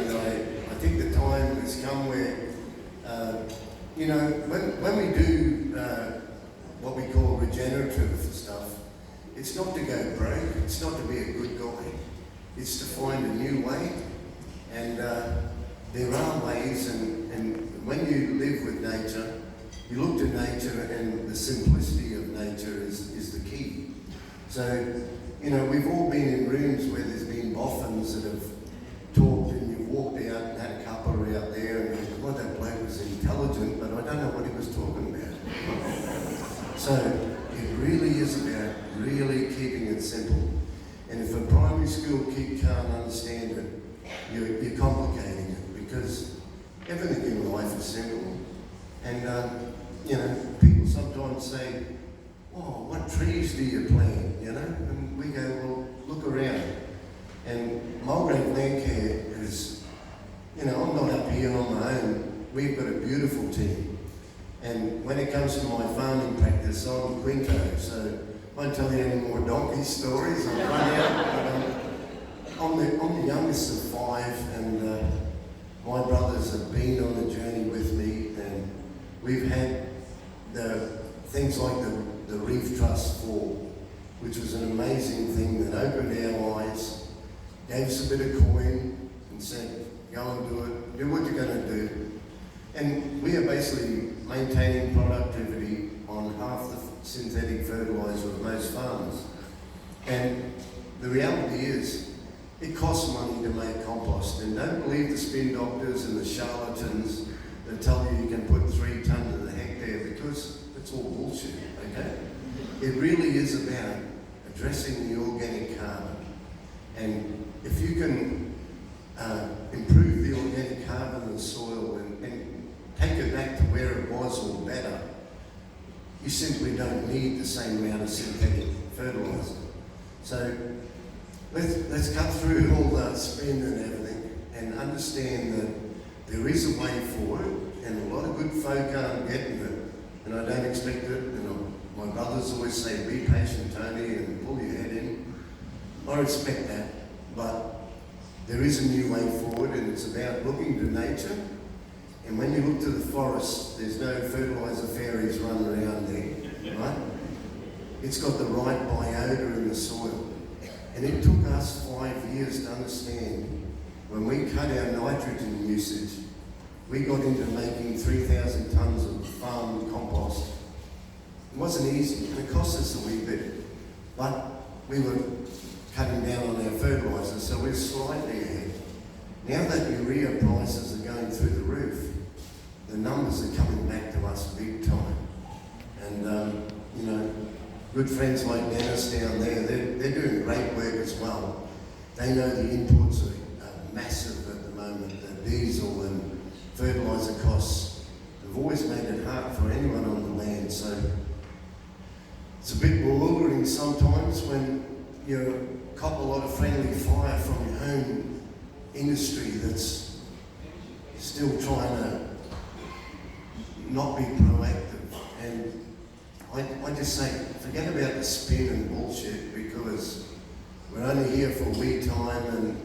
and I think the time has come where, when we do what we call regenerative stuff, it's not to go broke, it's not to be a good guy, it's to find a new way. And there are ways, and when you live with nature, you look to nature, and the simplicity of nature is the key. So, we've all been in rooms where there's been boffins that have talked, and you've walked out and had a cuppa out there, and you think, well, that bloke was intelligent, but I don't know what he was talking about. So it really is about really keeping it simple. And if a primary school kid can't understand it, you're complicating it, because everything in life is simple. And people sometimes say, "Oh, what trees do you plant?" And we go, "Well, look around." And Mulgrave Landcare is, I'm not up here on my own. We've got a beautiful team. And when it comes to my farming practice, I'm Quinto, so I won't tell you any more donkey stories. I'll run out. But, I'm the youngest of 5, and my brothers have been on the journey with me, and we've had the things like the Reef Trust Fall, which was an amazing thing that opened our eyes, gave us a bit of coin, and said, "Go and do what you're going to do." And we are basically maintaining productivity on half the synthetic fertiliser of most farmers. And the reality is, it costs money to make compost, and don't believe the spin doctors and the charlatans that tell you you can put 3 tonnes of the hectare, because it's all bullshit, okay? It really is about addressing the organic carbon. And if you can improve the organic carbon in the soil and take it back to where it was or better, you simply don't need the same amount of synthetic fertiliser. So let's cut through all that spin and everything and understand that there is a way for it, and a lot of good folk aren't getting it, and I don't expect it. My brothers always say, "Be patient, Tony, and pull your head in." I respect that, but there is a new way forward, and it's about looking to nature. And when you look to the forest, there's no fertiliser fairies running around there, right? It's got the right biota in the soil. And it took us 5 years to understand, when we cut our nitrogen usage, we got into making 3,000 tonnes of farm compost. It wasn't easy, and it cost us a wee bit, but we were cutting down on our fertiliser, so we're slightly ahead. Now that urea prices are going through the roof, the numbers are coming back to us big time. And, good friends like Dennis down there, they're doing great work as well. They know the inputs are massive at the moment. The diesel and fertiliser costs have always made it hard for anyone on the land. So it's a bit bewildering sometimes when you cop a lot of friendly fire from your own industry that's still trying to not be proactive. And I just say, forget about the spin and bullshit, because we're only here for a wee time, and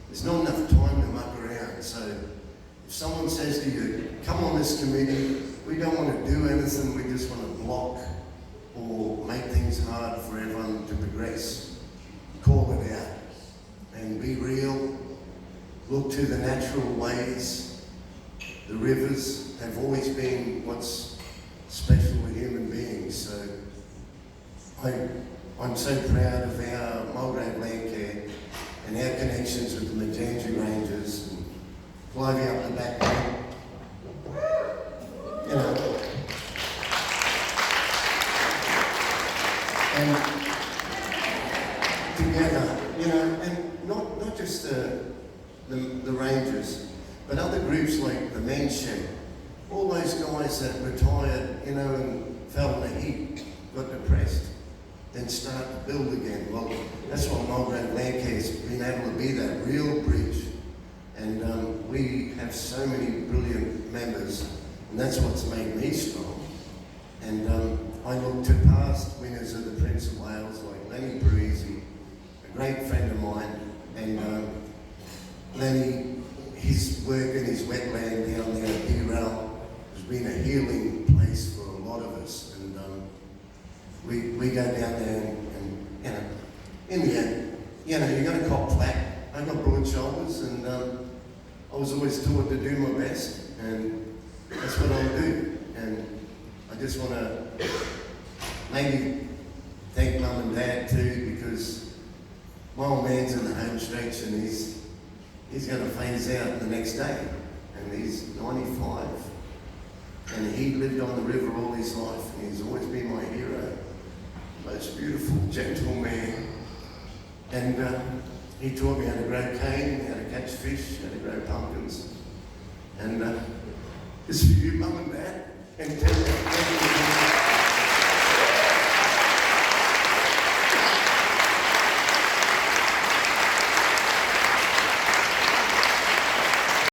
there's not enough time to muck around. So if someone says to you, "Come on this committee, we don't want to do anything, we just want to block or make things hard for everyone to progress," call it out and be real. Look to the natural ways. The rivers have always been what's special with human beings. So I'm so proud of our Mulgrave Landcare and our connections with the Majanji Rangers and Clivey up the back there. And together, and not just the Rangers, but other groups like the Men's Shed, all those guys that retired, and fell in the heat, got depressed, then start to build again. Well, that's what Mulgrave Landcare has been able to be, that real bridge. And we have so many brilliant members, and that's what's made me strong. And I look to past winners of the Prince of Wales, like Lenny Parisi, a great friend of mine, and Lenny, he in the end, you know, you're going to cop flack. I got broad shoulders, and I was always taught to do my best, and that's what I'll do. And I just want to maybe thank Mum and Dad too, because my old man's in the home stretch, and he's going to phase out the next day, and he's 95, and he lived on the river all his life, and he's always been my hero, most beautiful, gentle man. And he taught me how to grow cane, how to catch fish, how to grow pumpkins. And it's for you, Mum and Dad, and tell you.